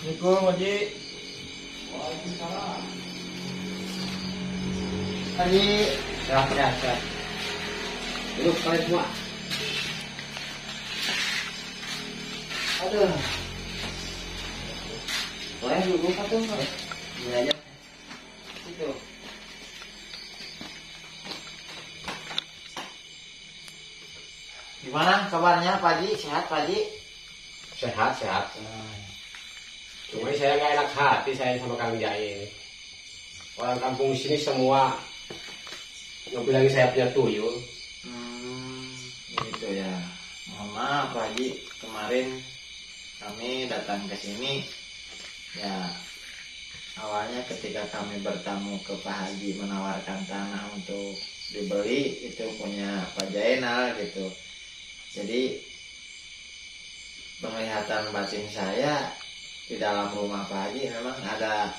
Assalamualaikum Haji. Waalaikumsalam. Haji, sehat. Duduk kalian semua. Aduh. Boleh duduk atau enggak? Ini aja. Itu. Gimana kabarnya Pak Haji? Sehat Pak Haji? Sehat. Cuma saya nggak enak hati saya sama Kang Jai. Orang kampung sini semua ngebilangin saya punya tuyul. Gitu ya. Mohon maaf Pak Haji, kemarin kami datang ke sini ya, awalnya ketika kami bertamu ke Pak Haji menawarkan tanah untuk dibeli, itu punya Pak Jainal gitu. Jadi penglihatan batin saya di dalam rumah Pak Haji memang ada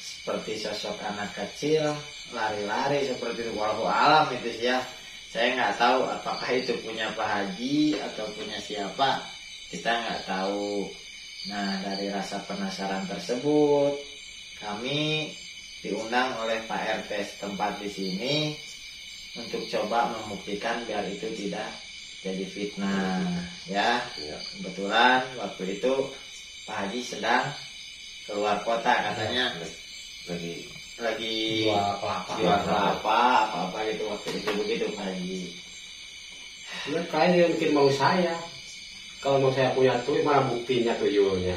seperti sosok anak kecil lari-lari seperti itu. Walau alam itu sih ya, saya nggak tahu apakah itu punya Pak Haji atau punya siapa, kita nggak tahu. Nah, dari rasa penasaran tersebut kami diundang oleh Pak RT setempat di sini untuk coba membuktikan biar itu tidak jadi fitnah ya. Kebetulan waktu itu Pak Haji sedang keluar kota katanya, lagi jual kelapa apa gitu waktu itu, begitu Pak Haji. Ya, kalian yang bikin mau saya. Kalau mau saya punya tuyul, mana buktinya tuyulnya?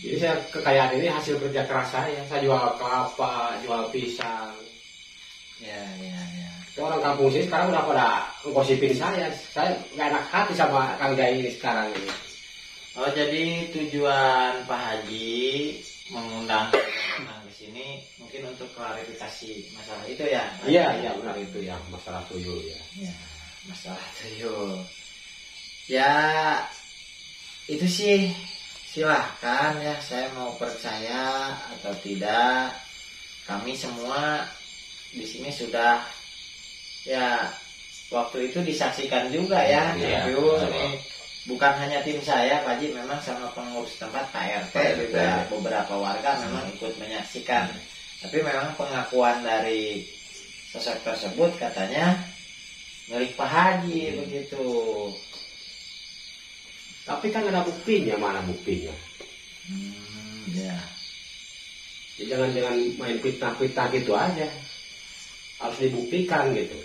Jadi saya kekayaan ini hasil kerja keras saya. Saya jual kelapa, jual pisang. Ya. Orang kampung sini sekarang udah pada ngosipin saya. Saya nggak enak hati sama Kang Jai ini sekarang ini. Oh, jadi tujuan Pak Haji mengundang datang ke sini mungkin untuk klarifikasi masalah itu ya? Iya benar itu ya, masalah tuyul ya. Ya, masalah tuyul. Ya, itu sih silahkan ya, saya mau percaya atau tidak. Kami semua di sini sudah ya, waktu itu disaksikan juga ya. Tuyul ini bukan hanya tim saya Pak Haji, memang sama pengurus tempat Pak RT juga, beberapa warga memang ikut menyaksikan. Tapi memang pengakuan dari sosok tersebut katanya milik Pak Haji begitu. Tapi kan ada buktinya, mana buktinya? Ya. Jadi jangan main fitnah-fitnah gitu aja. Harus dibuktikan gitu.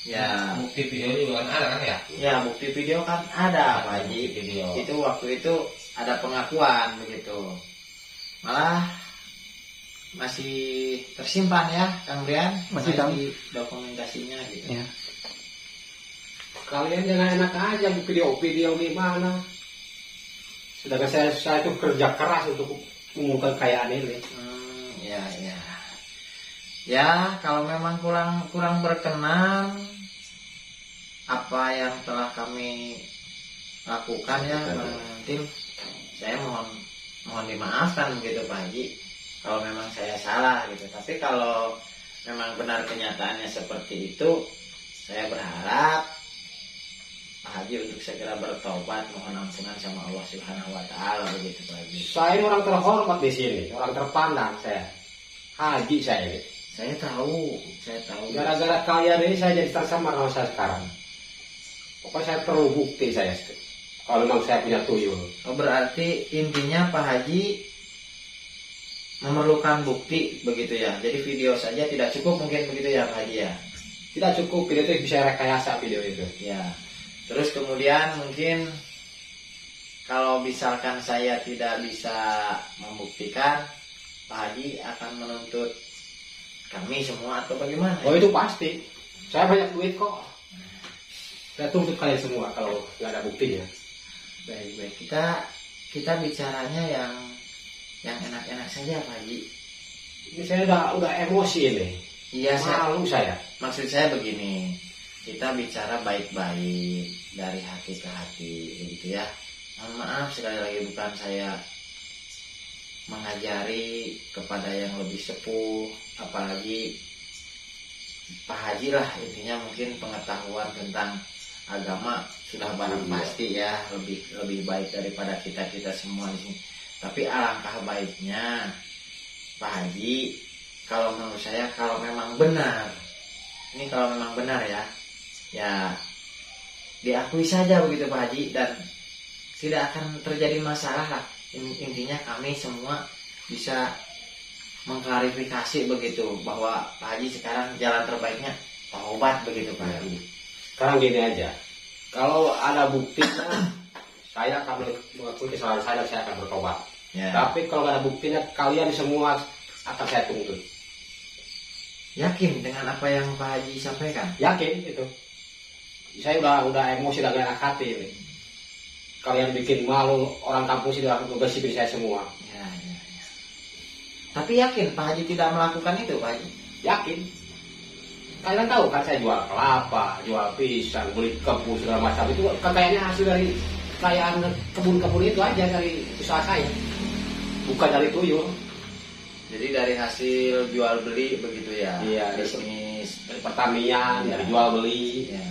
Ya. Bukti video juga kan ada kan ya? Ya, bukti video kan ada Pak Haji. Video. Itu waktu itu ada pengakuan begitu. Malah masih tersimpan ya Kang Brian, Masih, Kang. dokumentasinya gitu. Ya. Kalian jangan enak aja video gimana. Sedangkan saya itu kerja keras untuk mengungkap kekayaan ini. Ya. Ya, kalau memang kurang berkenan apa yang telah kami lakukan ya, mungkin saya mohon dimaafkan begitu Pak Haji. Kalau memang saya salah gitu. Tapi kalau memang benar kenyataannya seperti itu, saya berharap Pak Haji untuk segera bertobat, mohon ampunan sama Allah Subhanahu wa taala begitu Pak Haji. Saya ini orang terhormat di sini, orang terpandang saya. Haji saya ini. Saya tahu. Gara-gara kalian ini saya jadi tersamar sama saya sekarang. Pokoknya saya perlu bukti saya. Kalau memang saya punya tuyul. Oh, berarti intinya Pak Haji memerlukan bukti begitu ya. Jadi video saja tidak cukup mungkin begitu ya Pak Haji ya. Tidak cukup, video itu bisa rekayasa video itu. Ya. Terus kemudian mungkin kalau misalkan saya tidak bisa membuktikan, Pak Haji akan menuntut kami semua atau bagaimana? Oh itu pasti. Saya banyak duit kok. Saya tuntut kalian semua kalau nggak ada buktinya. Baik. Kita bicaranya yang enak-enak saja Pak Haji. Ini saya udah emosi ini. Iya, malu saya. Maksud saya begini, kita bicara baik-baik dari hati ke hati begitu ya. Mohon maaf sekali lagi, bukan saya mengajari kepada yang lebih sepuh, apalagi Pak Haji lah, intinya mungkin pengetahuan tentang agama sudah barang pasti ya lebih baik daripada kita semua di sini. Tapi alangkah baiknya Pak Haji, kalau menurut saya kalau memang benar, ini kalau memang benar ya diakui saja begitu Pak Haji, dan tidak akan terjadi masalah lah. Intinya kami semua bisa mengklarifikasi begitu bahwa Pak Haji sekarang jalan terbaiknya taubat begitu Pak Haji. Sekarang gini aja, kalau ada bukti saya akan mengakui kesalahan saya dan saya akan bertobat. Ya. Tapi kalau nggak ada buktinya, kalian semua akan saya tuntut. Yakin dengan apa yang Pak Haji sampaikan? Yakin itu. Saya udah emosi, udah gak enak hati ini. Kalian bikin malu, orang kampung sih udah ngebesipin saya semua. Ya. Tapi yakin Pak Haji tidak melakukan itu Pak Haji? Yakin. Kalian tahu kan saya jual kelapa, jual pisang, beli kebun segala macam itu kayaknya hasil dari kekayaan kebun-kebun itu aja, dari usaha saya, bukan dari tuyul. Jadi dari hasil jual beli begitu ya? Iya. Bisnis Dari pertanian, ya. dari jual beli. Ya.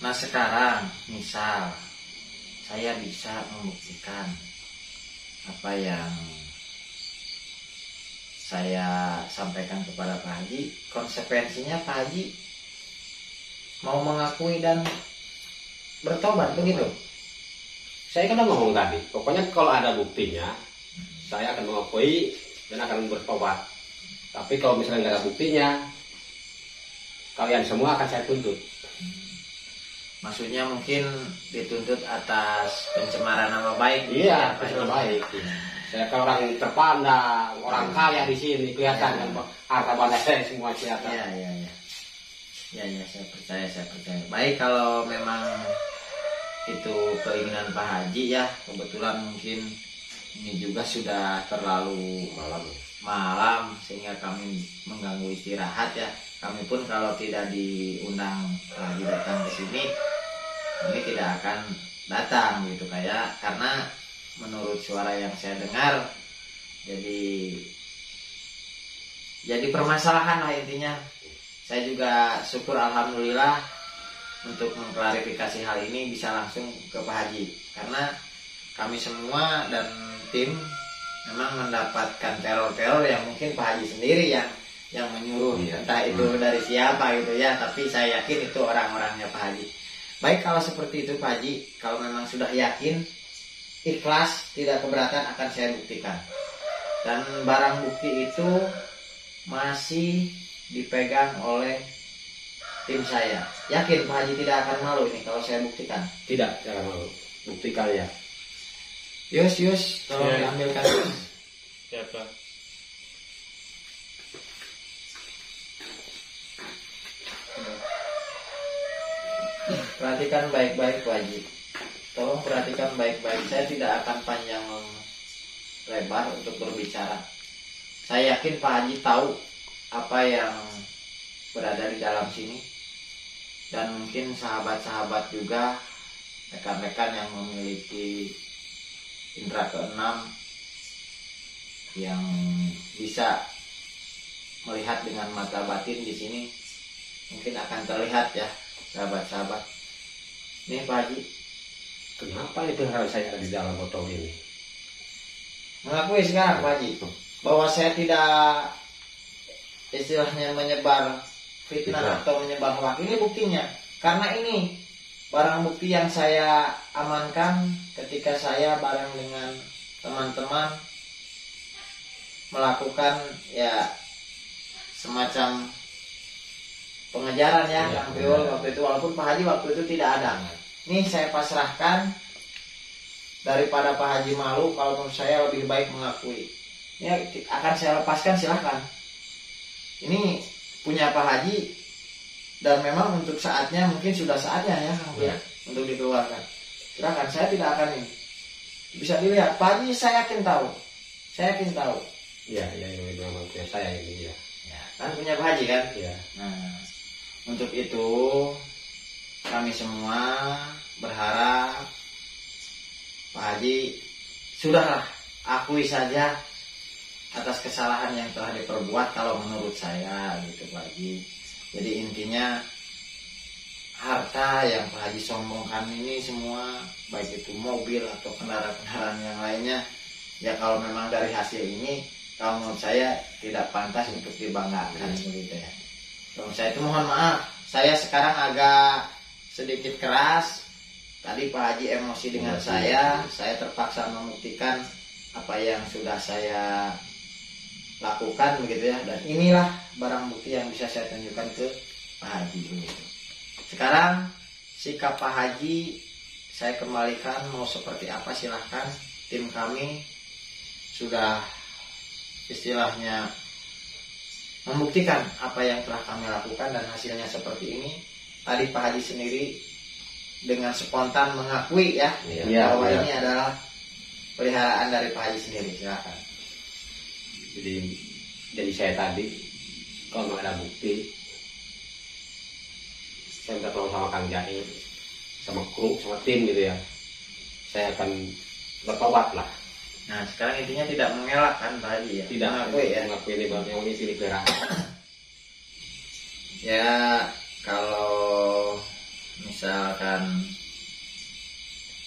Nah sekarang misal saya bisa membuktikan apa yang saya sampaikan kepada Pak Haji, konsekuensinya Pak Haji mau mengakui dan bertobat begitu. Saya kan udah ngomong tadi, pokoknya kalau ada buktinya, saya akan mengakui dan akan bertobat. Tapi kalau misalnya nggak ada buktinya, kalian semua akan saya tuntut. Maksudnya mungkin dituntut atas pencemaran nama baik. Iya, pencemaran baik. Saya kan orang terpandang, orang kaya di sini, kelihatan kan harta benda saya semua kelihatan. Ya, saya percaya. Baik, kalau memang itu keinginan Pak Haji ya, kebetulan mungkin ini juga sudah terlalu malam sehingga kami mengganggu istirahat ya. Kami pun kalau tidak diundang lagi datang ke sini, kami tidak akan datang gitu karena menurut suara yang saya dengar jadi permasalahan lah intinya. Saya juga syukur alhamdulillah untuk mengklarifikasi hal ini bisa langsung ke Pak Haji, karena kami semua dan tim memang mendapatkan teror-teror yang mungkin Pak Haji sendiri yang menyuruh, entah itu dari siapa gitu ya, tapi saya yakin itu orang-orangnya Pak Haji. Baik, kalau seperti itu Pak Haji, kalau memang sudah yakin, ikhlas, tidak keberatan, akan saya buktikan. Dan barang bukti itu masih dipegang oleh tim saya. Yakin Pak Haji tidak akan malu ini kalau saya buktikan? Tidak, jangan malu. Buktikan ya. Yus, tolong diambilkan. Siapa? Perhatikan baik-baik Pak Haji. Tolong perhatikan baik-baik. Saya tidak akan panjang lebar untuk berbicara. Saya yakin Pak Haji tahu apa yang berada di dalam sini. Dan mungkin sahabat-sahabat juga, rekan-rekan yang memiliki indera keenam, yang bisa melihat dengan mata batin di sini, mungkin akan terlihat ya sahabat-sahabat. Nih Pak Haji, Kenapa itu harus saya ada di dalam botol ini? mengakui sekarang Pak Haji bahwa saya tidak istilahnya menyebar fitnah atau menyebar hoax. Ini buktinya, karena ini barang bukti yang saya amankan ketika saya bareng dengan teman-teman melakukan ya semacam pengejaran ya Kang Piul waktu itu, walaupun Pak Haji waktu itu tidak ada. Ini saya pasrahkan, daripada Pak Haji malu, kalau menurut saya lebih baik mengakui. Ya akan saya lepaskan, silahkan. Ini punya Pak Haji dan memang untuk saatnya mungkin sudah saatnya ya Kang Piul untuk dikeluarkan. Silahkan, saya tidak akan ini. Bisa dilihat Pak Haji, saya yakin tahu. Iya, ini memang punya saya ini ya. Kan punya Pak Haji kan? Iya. Nah, untuk itu kami semua berharap Pak Haji sudahlah akui saja atas kesalahan yang telah diperbuat kalau menurut saya gitu Pak Haji. Jadi intinya harta yang Pak Haji sombongkan ini semua, baik itu mobil atau kendaraan-kendaraan yang lainnya, ya kalau memang dari hasil ini, kalau menurut saya tidak pantas untuk dibanggakan begitu ya. Kalau saya itu mohon maaf, saya sekarang agak sedikit keras. Tadi Pak Haji emosi dengan saya terpaksa membuktikan apa yang sudah saya lakukan begitu ya, dan inilah barang bukti yang bisa saya tunjukkan ke Pak Haji begitu. Sekarang sikap Pak Haji saya kembalikan, mau seperti apa silahkan. Tim kami sudah istilahnya membuktikan apa yang telah kami lakukan dan hasilnya seperti ini. Tadi Pak Haji sendiri dengan spontan mengakui ya, bahwa ini adalah peliharaan dari Pak Haji sendiri. Silakan. Jadi saya tadi kalau ada bukti, saya minta tolong sama Kang Jai, sama kru, sama tim gitu ya, saya akan bertobat lah. Nah sekarang intinya tidak mengelak kan Pak Haji ya? Tidak mengakui ya? Mengakui ini bang, yang ini pilih perang. Ya kalau misalkan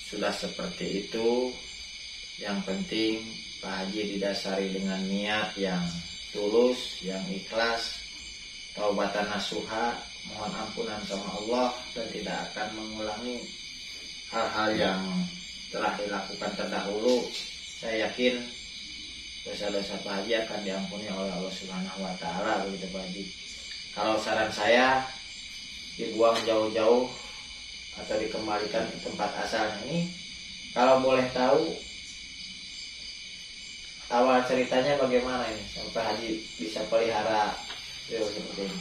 sudah seperti itu, yang penting Pak Haji didasari dengan niat yang tulus, yang ikhlas, taubatan nasuha, mohon ampunan sama Allah, dan tidak akan mengulangi hal-hal yang telah dilakukan terdahulu. Saya yakin dosa-dosa Pak Haji akan diampuni oleh Allah Subhanahu wa Ta'ala begitu Pak Haji. Kalau saran saya, dibuang jauh-jauh atau dikembalikan ke tempat asalnya ini. Kalau boleh tahu awal ceritanya bagaimana ini sampai Haji bisa pelihara seperti ini?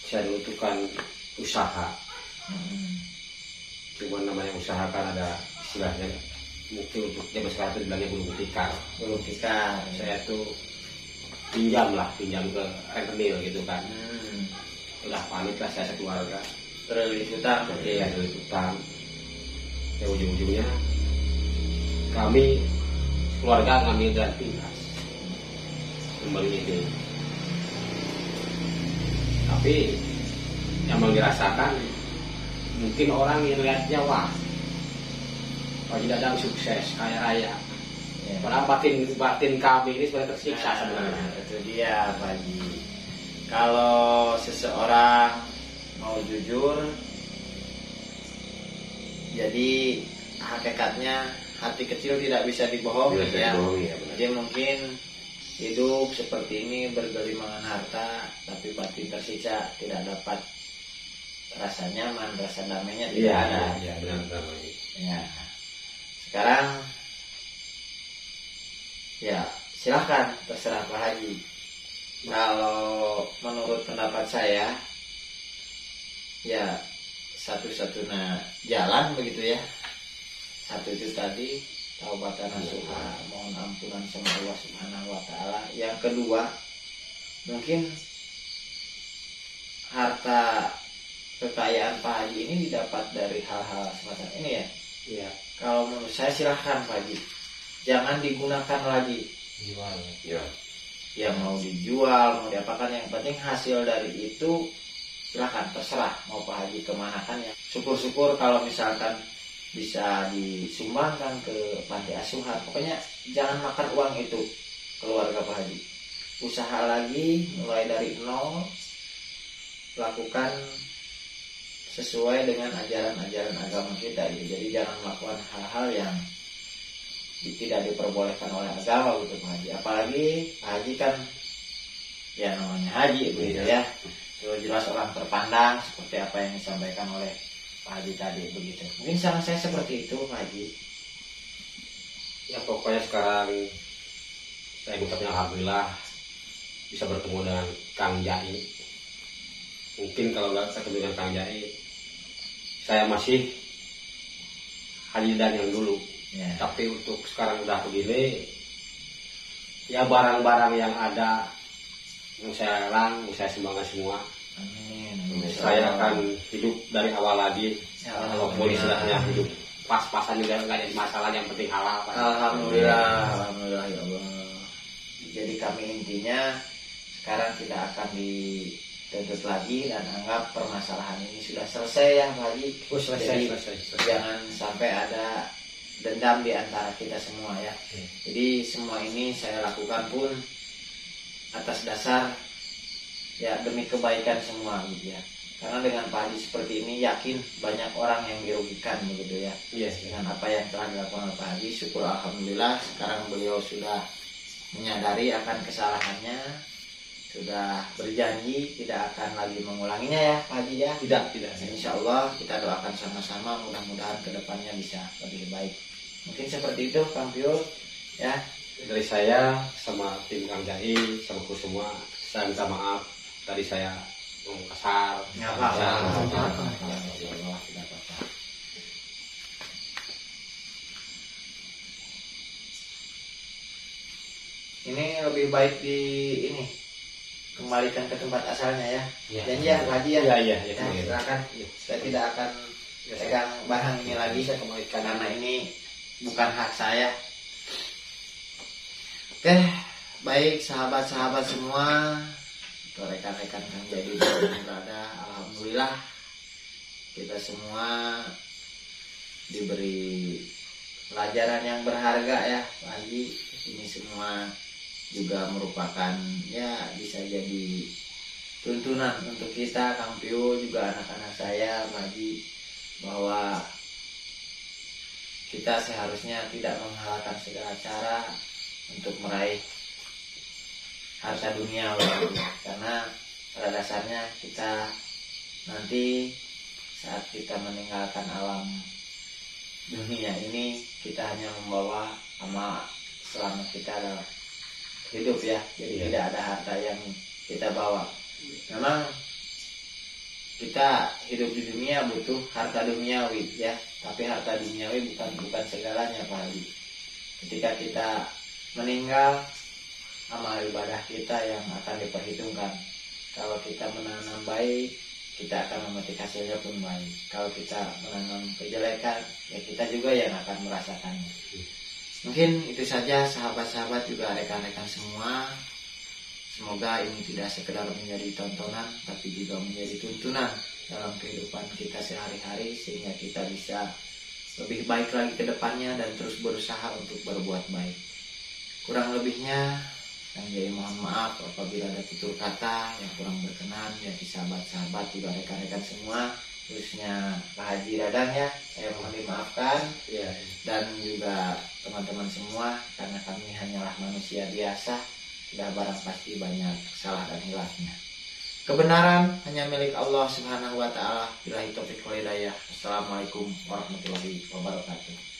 Saya dulu tuh kan usaha, cuman namanya usaha kan ada istilahnya, mungkin untuk zaman sekarang itu bilangnya gulung tikar. Gulung tikar. Saya tuh pinjam ke rentenir gitu kan. Udah pamit lah saya sekeluarga. Terlilit utang. Iya, terlilit utang. Ya ujung-ujungnya kami keluarga ngambil jalan pintas kembali ini. Tapi yang mau dirasakan mungkin orang yang lihatnya wah Pak Haji Dadang sukses kaya raya ya. Padahal batin kami ini sebenarnya tersiksa sebenarnya. Itu dia Pak Haji. Kalau seseorang mau jujur, jadi hakikatnya hati kecil tidak bisa dibohongi ya. Jadi mungkin hidup seperti ini bergelimangan harta, tapi batin tersiksa, tidak dapat rasa nyaman, rasa damainya tidak ada. Iya, benar. Ya. Sekarang ya silahkan, terserah Pak Haji. Kalau menurut pendapat saya, ya satu-satunya jalan begitu ya. Satu itu tadi taubatan nasuha, mohon ampunan sama Allah Subhanahu wa Ta'ala. Yang kedua, mungkin harta kekayaan Pak Haji ini didapat dari hal-hal semacam ini ya. Iya. Kalau menurut saya silahkan Pak Haji, jangan digunakan lagi. Iya. Ya mau dijual, mau diapakan, yang penting hasil dari itu silahkan, terserah mau Pak Haji kemanakan ya. Syukur-syukur kalau misalkan bisa disumbangkan ke panti asuhan. Pokoknya jangan makan uang itu keluarga Pak Haji. Usaha lagi, mulai dari nol, lakukan sesuai dengan ajaran-ajaran agama kita gitu. Jadi jangan melakukan hal-hal yang tidak diperbolehkan oleh agama gitu Pak Haji. Apalagi Pak Haji kan ya namanya Haji begitu ya. Jelas orang terpandang seperti apa yang disampaikan oleh Pak Haji tadi begitu. Mungkin saran saya seperti itu Pak Haji. Ya pokoknya sekarang saya ucapnya alhamdulillah bisa bertemu dengan Kang Jai. Mungkin kalau nggak ketemu dengan Kang Jai, saya masih Haji Dan yang dulu. Ya. Tapi untuk sekarang udah begini, ya barang-barang yang ada yang saya lelang, saya sumbangkan semua. Amin. Saya akan hidup dari awal lagi. Ya, Walaupun istilahnya hidup pas-pasan juga nggak jadi masalah, yang penting halal. Pak. Alhamdulillah ya Allah. Jadi kami intinya sekarang tidak akan tuntut lagi dan anggap permasalahan ini sudah selesai ya Pak Haji. Jadi selesai. jangan sampai ada dendam di antara kita semua ya. Jadi semua ini saya lakukan pun atas dasar ya demi kebaikan semua gitu ya. Karena dengan Pak Haji seperti ini yakin banyak orang yang dirugikan begitu ya. Dengan apa yang telah dilakukan oleh Pak Haji, syukur alhamdulillah sekarang beliau sudah menyadari akan kesalahannya, sudah berjanji tidak akan lagi mengulanginya ya Pak Haji ya. Tidak. Insya Allah kita doakan sama-sama mudah-mudahan kedepannya bisa lebih baik. Mungkin seperti itu Kang Piul ya. Dari saya sama tim Kang Jahil sama ku semua, saya minta maaf tadi saya ngomong kasar. Nggak apa-apa. Ini lebih baik di ini kembalikan ke tempat asalnya ya. Janji ya Pak Haji ya. Iya. Silakan. Saya tidak akan pegang barang ini lagi, saya kembalikan karena ini bukan hak saya. Oke, baik sahabat-sahabat semua, atau rekan-rekan yang jadi berada, alhamdulillah kita semua diberi pelajaran yang berharga ya Pak Haji. Ini semua juga merupakan ya bisa jadi tuntunan untuk kita Kang Piul juga anak-anak saya Pak Haji, bahwa kita seharusnya tidak menghalalkan segala cara untuk meraih harta dunia karena pada dasarnya kita nanti saat kita meninggalkan alam dunia ini kita hanya membawa amal selama kita hidup ya. Jadi tidak ada harta yang kita bawa. Memang kita hidup di dunia butuh harta duniawi ya, tapi harta duniawi bukan segalanya Pak Haji. Ketika kita meninggal, amal ibadah kita yang akan diperhitungkan. Kalau kita menanam baik, kita akan memetik hasilnya pun baik. Kalau kita menanam kejelekan, ya kita juga yang akan merasakannya. Mungkin itu saja sahabat-sahabat juga rekan-rekan semua. Semoga ini tidak sekedar menjadi tontonan, tapi juga menjadi tuntunan dalam kehidupan kita sehari-hari, sehingga kita bisa lebih baik lagi ke depannya dan terus berusaha untuk berbuat baik. Kurang lebihnya, Kang Jai mohon maaf apabila ada tutur kata yang kurang berkenan. Jadi sahabat-sahabat juga rekan-rekan semua, khususnya Pak Haji Dadang ya, saya mohon dimaafkan. Dan juga teman-teman semua, karena kami hanyalah manusia biasa, tidak barang pasti banyak salah dan hilafnya. Kebenaran hanya milik Allah Subhanahu wa taala. Billahi taufiq wal hidayah. Assalamualaikum warahmatullahi wabarakatuh.